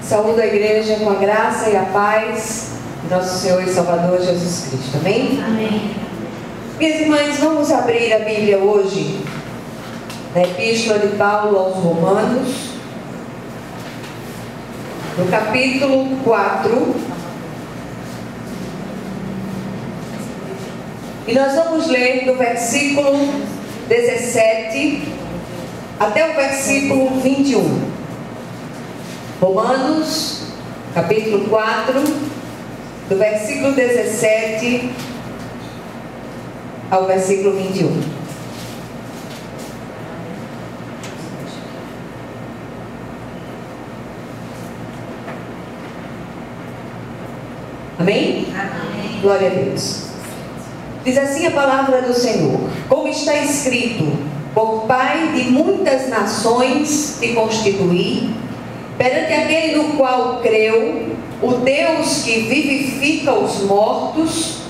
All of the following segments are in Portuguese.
Saúdo a igreja com a graça e a paz de nosso Senhor e Salvador Jesus Cristo. Amém? Amém. Minhas irmãs, vamos abrir a Bíblia hoje na Epístola de Paulo aos Romanos, no capítulo 4. E nós vamos ler do versículo 17 até o versículo 21. Romanos, capítulo 4, do versículo 17 ao versículo 21. Amém? Amém. Glória a Deus. Diz assim a palavra do Senhor: como está escrito, por Pai de muitas nações te constituí, perante aquele no qual creu, o Deus que vivifica os mortos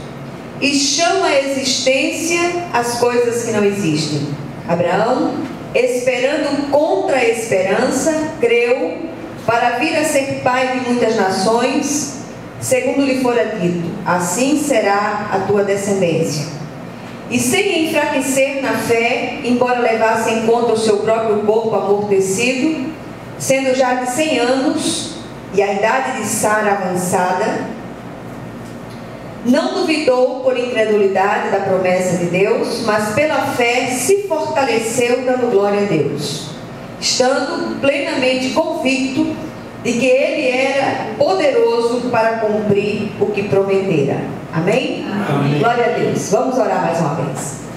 e chama à existência as coisas que não existem. Abraão, esperando contra a esperança, creu para vir a ser pai de muitas nações, segundo lhe fora dito: assim será a tua descendência. E sem enfraquecer na fé, embora levasse em conta o seu próprio corpo amortecido, sendo já de 100 anos e a idade de Sara avançada, não duvidou por incredulidade da promessa de Deus, mas pela fé se fortaleceu, dando glória a Deus, estando plenamente convicto de que Ele era poderoso para cumprir o que prometera. Amém? Amém. Glória a Deus. Vamos orar mais uma vez.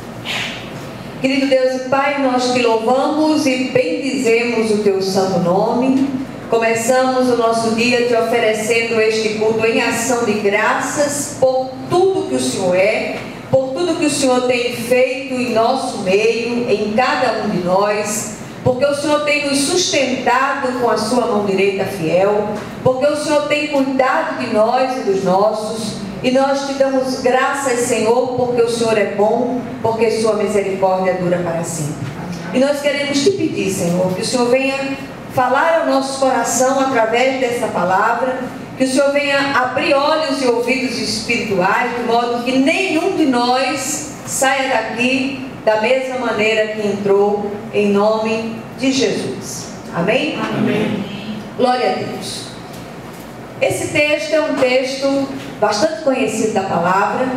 Querido Deus e Pai, nós te louvamos e bendizemos o teu santo nome. Começamos o nosso dia te oferecendo este culto em ação de graças por tudo que o Senhor é, por tudo que o Senhor tem feito em nosso meio, em cada um de nós, porque o Senhor tem nos sustentado com a sua mão direita fiel, porque o Senhor tem cuidado de nós e dos nossos. E nós te damos graças, Senhor, porque o Senhor é bom, porque sua misericórdia dura para sempre. E nós queremos te pedir, Senhor, que o Senhor venha falar ao nosso coração através dessa palavra, que o Senhor venha abrir olhos e ouvidos espirituais, de modo que nenhum de nós saia daqui da mesma maneira que entrou, em nome de Jesus. Amém? Amém. Glória a Deus. Esse texto é um texto bastante conhecido da palavra,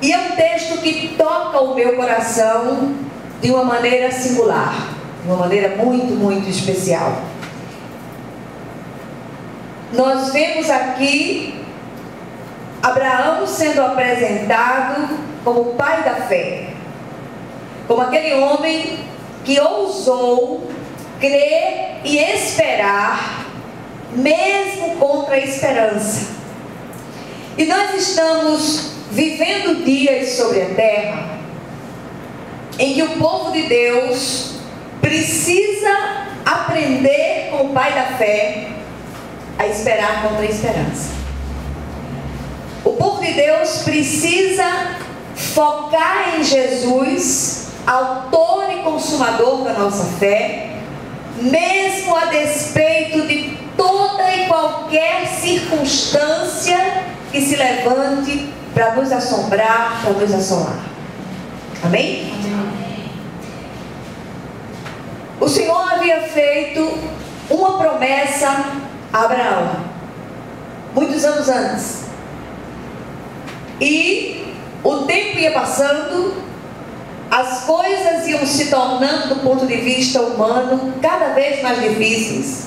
e é um texto que toca o meu coração de uma maneira singular, de uma maneira muito, muito especial. Nós vemos aqui Abraão sendo apresentado como pai da fé, como aquele homem que ousou crer e esperar, mesmo contra a esperança. E nós estamos vivendo dias sobre a terra em que o povo de Deus precisa aprender com o pai da fé a esperar contra a esperança. O povo de Deus precisa focar em Jesus, autor e consumador da nossa fé, mesmo a despeito de toda e qualquer circunstância que se levante para nos assombrar, para nos assolar. Amém? Amém. O Senhor havia feito uma promessa a Abraão, muitos anos antes. E o tempo ia passando, as coisas iam se tornando, do ponto de vista humano, cada vez mais difíceis.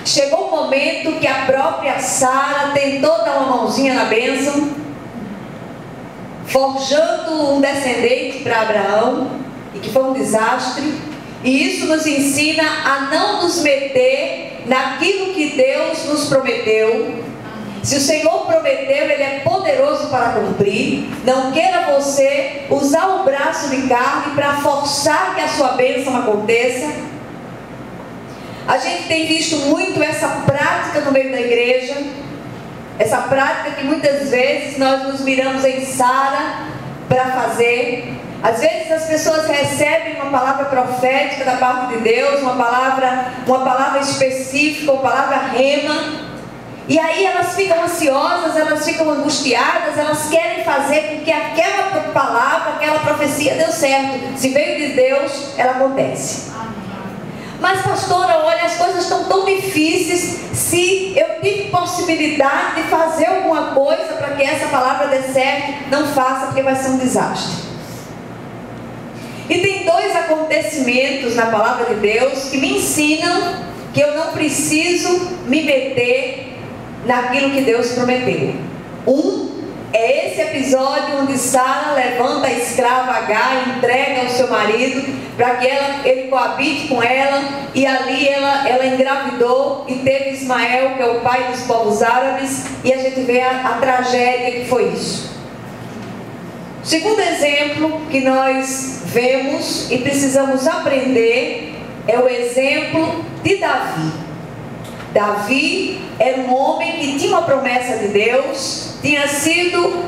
Chegou o momento que a própria Sara tentou dar uma mãozinha na bênção, forjando um descendente para Abraão, e que foi um desastre. E isso nos ensina a não nos meter naquilo que Deus nos prometeu. Se o Senhor prometeu, Ele é poderoso para cumprir. Não queira você usar o braço de carne para forçar que a sua bênção aconteça. A gente tem visto muito essa prática no meio da igreja, essa prática que muitas vezes nós nos miramos em Sara para fazer, Às vezes as pessoas recebem uma palavra profética da parte de Deus, uma palavra específica, uma palavra rema, e aí elas ficam ansiosas, elas ficam angustiadas, elas querem fazer com que aquela palavra, aquela profecia dê certo. Se veio de Deus, ela acontece. Mas pastora, olha, as coisas estão tão difíceis. Se eu tive possibilidade de fazer alguma coisa para que essa palavra dê certo, não faça, porque vai ser um desastre. E tem dois acontecimentos na palavra de Deus que me ensinam que eu não preciso me meter naquilo que Deus prometeu. Um é esse episódio onde Sara levanta a escrava Agar e entrega ao seu marido para que ele coabite com ela, e ali ela engravidou e teve Ismael, que é o pai dos povos árabes, e a gente vê a tragédia que foi isso. O segundo exemplo que nós vemos e precisamos aprender é o exemplo de Davi. Davi era um homem que tinha uma promessa de Deus, tinha sido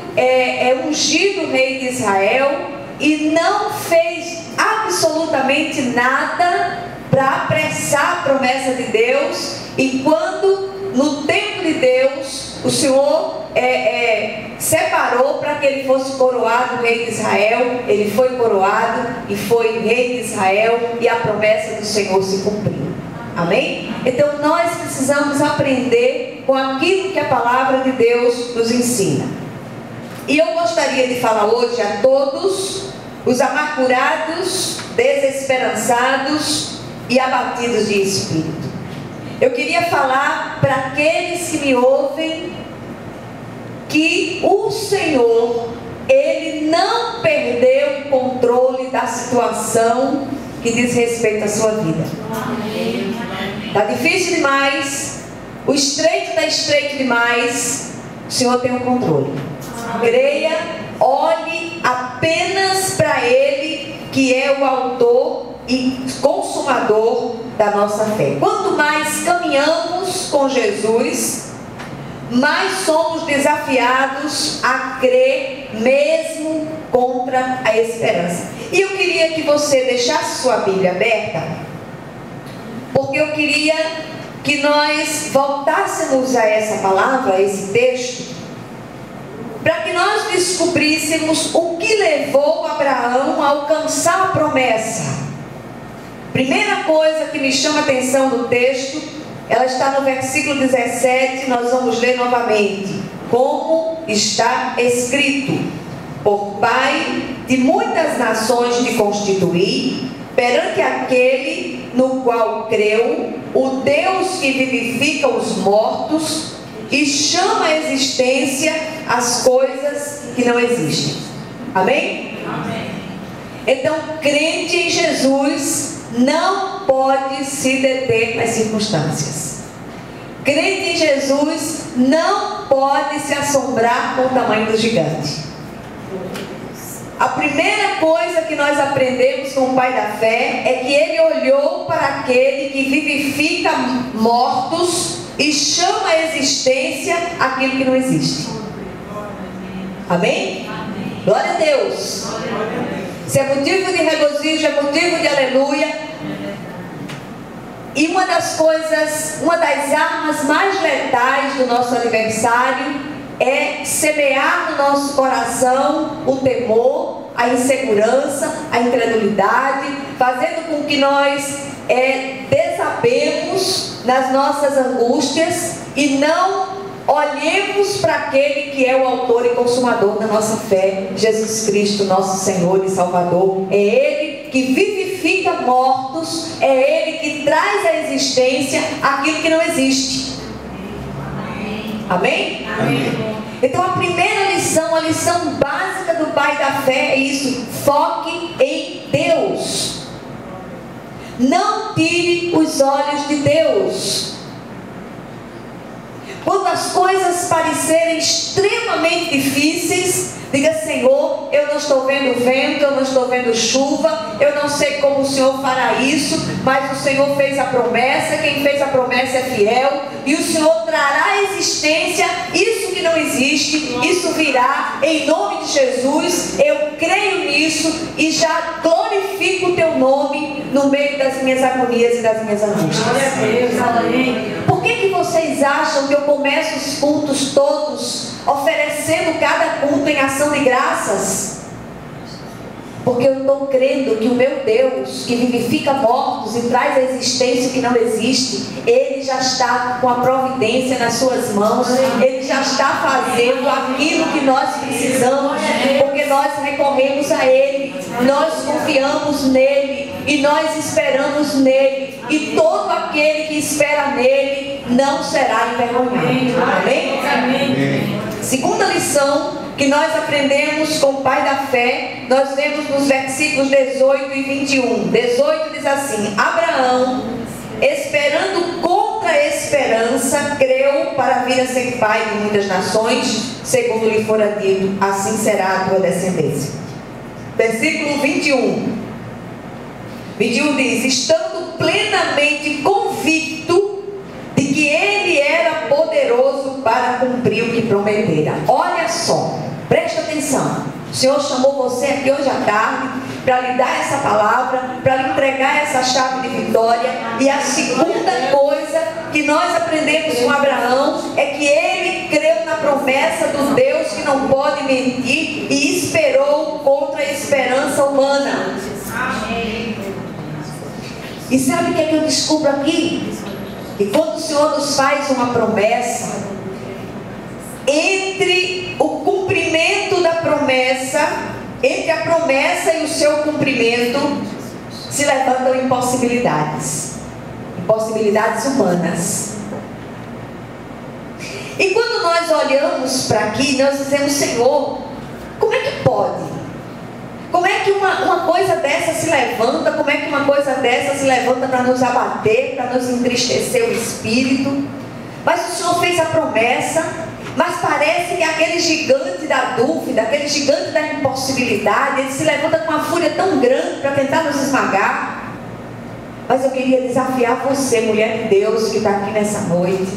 ungido rei de Israel e não fez absolutamente nada para apressar a promessa de Deus. E quando no tempo de Deus o Senhor separou para que ele fosse coroado rei de Israel, ele foi coroado e foi rei de Israel, e a promessa do Senhor se cumpriu. Amém? Então nós precisamos aprender com aquilo que a palavra de Deus nos ensina. E eu gostaria de falar hoje a todos os amargurados, desesperançados e abatidos de espírito. Eu queria falar para aqueles que me ouvem que o Senhor, Ele não perdeu o controle da situação que diz respeito à sua vida. Está difícil demais, o estreito está estreito demais, o Senhor tem o controle. Creia, olhe apenas para Ele, que é o autor e consumador da nossa fé. Quanto mais caminhamos com Jesus, mais somos desafiados a crer mesmo contra a esperança. E eu queria que você deixasse sua Bíblia aberta, porque eu queria que nós voltássemos a essa palavra, a esse texto, para que nós descobríssemos o que levou Abraão a alcançar a promessa. Primeira coisa que me chama a atenção no texto, ela está no versículo 17, nós vamos ler novamente. Como está escrito: por pai de muitas nações te constituí, perante aquele no qual creu, o Deus que vivifica os mortos e chama à existência as coisas que não existem. Amém? Amém. Então, crente em Jesus não pode se deter nas circunstâncias. Crente em Jesus não pode se assombrar com o tamanho do gigante. A primeira coisa que nós aprendemos com o pai da fé é que ele olhou para aquele que vivifica mortos e chama à existência aquilo que não existe. Amém? Glória a Deus. Se é motivo de regozijo, é motivo de aleluia. E uma das armas mais letais do nosso aniversário é semear no nosso coração o temor, a insegurança, a incredulidade, fazendo com que nós desabemos nas nossas angústias e não olhemos para aquele que é o autor e consumador da nossa fé, Jesus Cristo, nosso Senhor e Salvador. É Ele que vivifica mortos, é Ele que traz à existência aquilo que não existe. Amém? Amém. Então a primeira lição, a lição básica do pai da fé é isso: foque em Deus. Não tire os olhos de Deus. Quando as coisas parecerem extremamente extremamente difíceis, diga: Senhor, eu não estou vendo vento, eu não estou vendo chuva, eu não sei como o Senhor fará isso, mas o Senhor fez a promessa, quem fez a promessa é fiel, e o Senhor trará à existência isso que não existe, isso virá em nome de Jesus. Eu creio nisso e já glorifico o teu nome no meio das minhas agonias e das minhas angústias. Por que vocês acham que eu começo os cultos todos oferecendo cada culto em ação de graças? Porque eu estou crendo que o meu Deus, que vivifica mortos e traz à existência o que não existe, Ele já está com a providência nas suas mãos, Ele já está fazendo aquilo que nós precisamos, porque nós recorremos a Ele, nós confiamos nele e nós esperamos nele, e todo aquele que espera nele não será envergonhado. Amém? Amém. Segunda lição que nós aprendemos com o pai da fé, nós vemos nos versículos 18 e 21. 18 diz assim: Abraão, esperando contra a esperança, creu para vir a ser pai de muitas nações, segundo lhe fora dito, assim será a tua descendência. Versículo 21. 21 diz: estando plenamente convicto de que ele era poderoso para cumprir o que prometera. Olha só, presta atenção. O Senhor chamou você aqui hoje à tarde para lhe dar essa palavra, para lhe entregar essa chave de vitória. E a segunda coisa que nós aprendemos com Abraão é que ele creu na promessa do Deus que não pode mentir e esperou contra a esperança humana. E sabe o que é que eu descubro aqui? E quando o Senhor nos faz uma promessa, entre o cumprimento da promessa, entre a promessa e o seu cumprimento, se levantam impossibilidades humanas. E quando nós olhamos para aqui, nós dizemos: Senhor, como é que pode? Como é que uma coisa dessa se levanta? Como é que uma coisa dessa se levanta para nos abater, para nos entristecer o espírito? Mas o Senhor fez a promessa, mas parece que aquele gigante da dúvida, aquele gigante da impossibilidade, ele se levanta com uma fúria tão grande para tentar nos esmagar. Mas eu queria desafiar você, mulher de Deus, que está aqui nessa noite,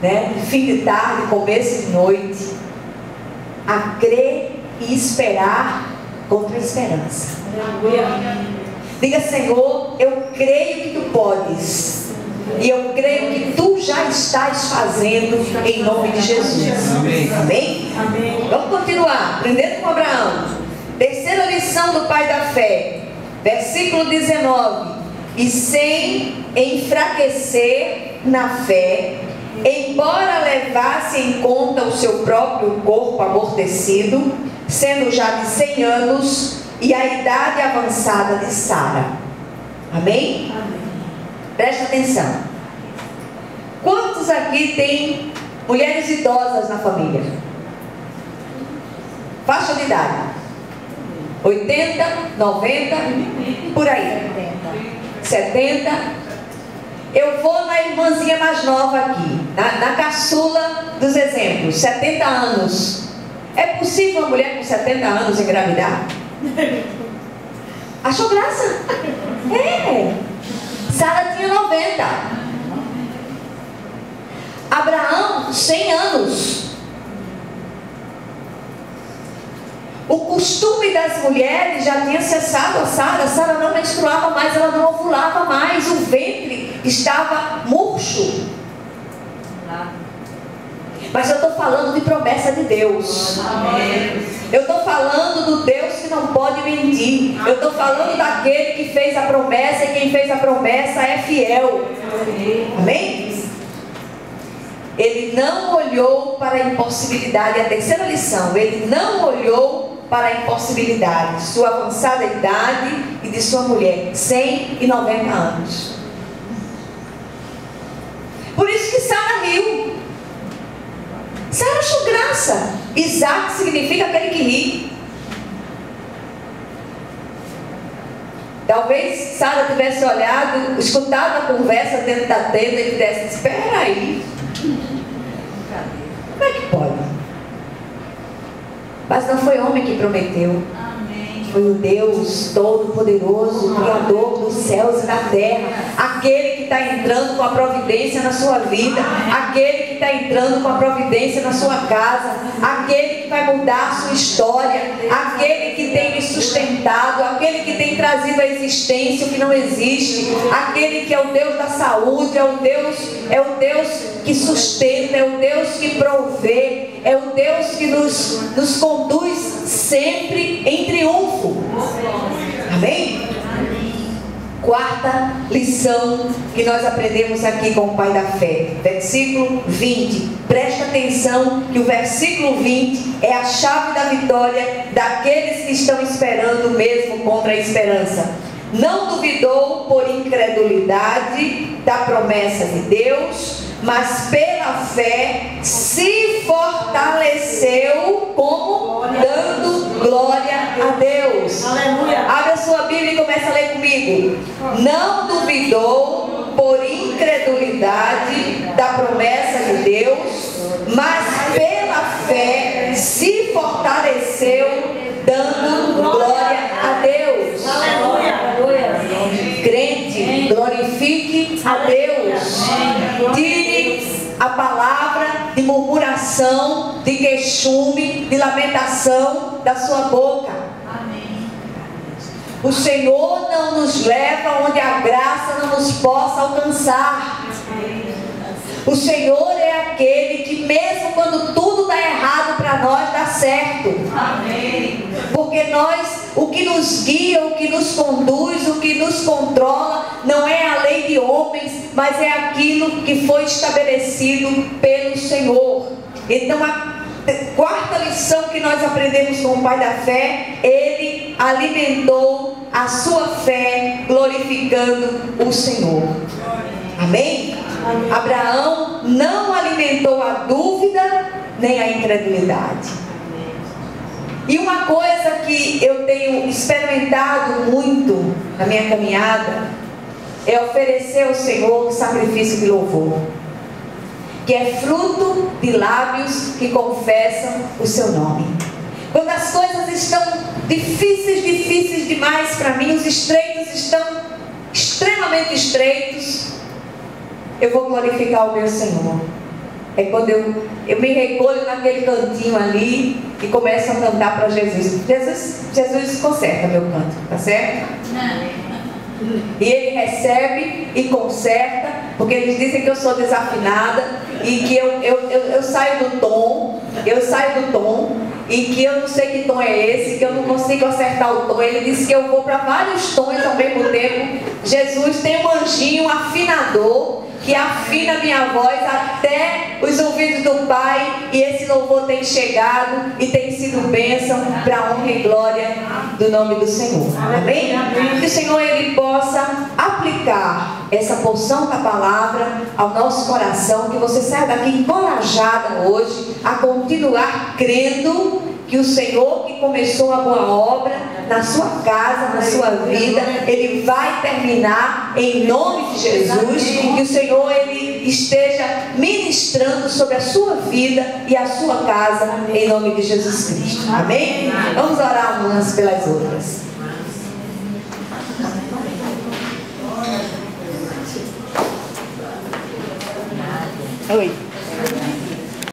né? Fim de tarde, começo de noite, a crer e esperar contra a esperança. Diga: Senhor, eu creio que tu podes, e eu creio que tu já estás fazendo, em nome de Jesus. Amém? Amém? Amém. Vamos continuar aprendendo com Abraão. Terceira lição do pai da fé, versículo 19: e sem enfraquecer na fé, embora levasse em conta o seu próprio corpo amortecido, sendo já de 100 anos e a idade avançada de Sara. Amém? Amém. Presta atenção. Quantos aqui tem mulheres idosas na família? Faixa de idade 80, 90, por aí 70. Eu vou na irmãzinha mais nova aqui, na caçula dos exemplos, 70 anos. É possível uma mulher com 70 anos engravidar? Achou graça? É. Sara tinha 90. Abraão, 100 anos. O costume das mulheres já tinha cessado a Sara. Sara não menstruava mais, ela não ovulava mais. O ventre estava murcho. Mas eu estou falando de promessa de Deus. Eu estou falando do Deus que não pode mentir. Eu estou falando daquele que fez a promessa, e quem fez a promessa é fiel. Amém? Ele não olhou para a impossibilidade. A terceira lição: ele não olhou para a impossibilidade de sua avançada idade e de sua mulher, 190 anos. Por isso que Sara riu. Sara achou graça. Isaac significa aquele que ri. Talvez Sara tivesse olhado, escutado a conversa dentro da tenda e tivesse: espera aí, como é que pode? Mas não foi homem que prometeu. Foi o Deus Todo-Poderoso, Criador dos céus e da terra, aquele que está entrando com a providência na sua vida, aquele que está entrando com a providência na sua casa, aquele que vai mudar a sua história, aquele que tem me sustentado, aquele que tem trazido à existência o que não existe, aquele que é o Deus da saúde, é o Deus que sustenta, é o Deus que provê, é o Deus que nos conduz sempre em triunfo. Amém? Quarta lição que nós aprendemos aqui com o Pai da Fé, versículo 20. Presta atenção que o versículo 20 é a chave da vitória daqueles que estão esperando mesmo contra a esperança. Não duvidou por incredulidade da promessa de Deus, mas pela fé se fortaleceu, como? Dando glória a Deus. Aleluia. Abre a sua Bíblia e começa a ler comigo. Não duvidou por incredulidade da promessa de Deus, mas pela fé se fortaleceu, dando glória a Deus. Aleluia. Crente, glorifique a Deus. Tire a palavra de murmuração, de queixume, de lamentação da sua boca. O Senhor não nos leva onde a graça não nos possa alcançar. O Senhor é aquele que mesmo quando tudo dá errado para nós, dá certo. Amém. Porque o que nos guia, o que nos conduz, o que nos controla, não é a lei de homens, mas é aquilo que foi estabelecido pelo Senhor. Então a quarta lição que nós aprendemos com o Pai da Fé, ele alimentou a sua fé glorificando o Senhor. Amém? Amém. Abraão não alimentou a dúvida nem a incredulidade. E uma coisa que eu tenho experimentado muito na minha caminhada é oferecer ao Senhor um sacrifício de louvor, que é fruto de lábios que confessam o seu nome. Quando as coisas estão difíceis demais para mim, os estreitos estão extremamente estreitos, eu vou glorificar o meu Senhor. É quando eu me recolho naquele cantinho ali e começo a cantar para Jesus. Jesus conserta meu canto, tá certo? E ele recebe e conserta, porque eles dizem que eu sou desafinada e que eu saio do tom, e que eu não sei que tom é esse, que eu não consigo acertar o tom. Ele disse que eu vou para vários tons ao mesmo tempo. Jesus tem um anjinho afinador que afina minha voz até os ouvidos do Pai, e esse louvor tem chegado e tem sido bênção para a honra e glória do nome do Senhor. Amém? Que o Senhor ele possa aplicar essa porção da palavra ao nosso coração, que você saia daqui encorajada hoje a continuar crendo que o Senhor que começou a boa obra na sua casa, na sua vida, ele vai terminar em nome de Jesus. Que o Senhor ele esteja ministrando sobre a sua vida e a sua casa em nome de Jesus Cristo. Amém? Vamos orar umas pelas outras. Oi.